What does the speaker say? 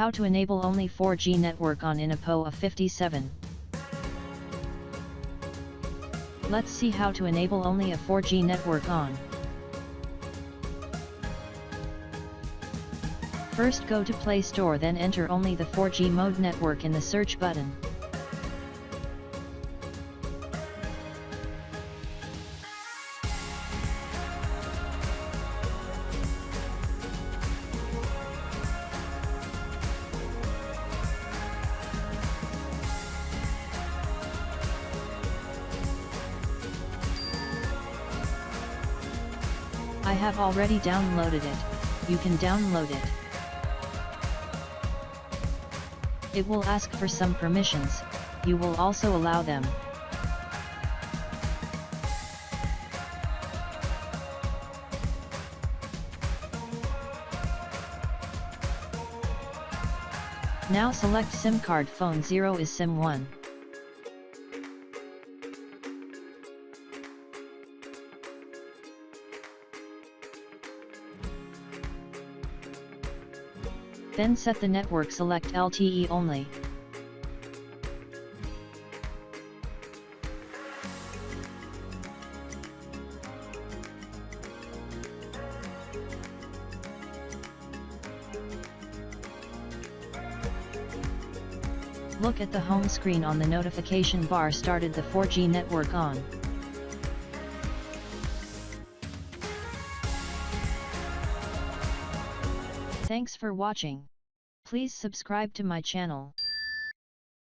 How to enable only 4G network on in Oppo A57. Let's see how to enable only a 4G network on. First go to Play Store, then enter only the 4G mode network in the search button. I have already downloaded it, you can download it. It will ask for some permissions, you will also allow them. Now select SIM card. Phone 0 is SIM 1. Then set the network, select LTE only. Look at the home screen on the notification bar. Started the 4G network on. Thanks for watching. Please subscribe to my channel.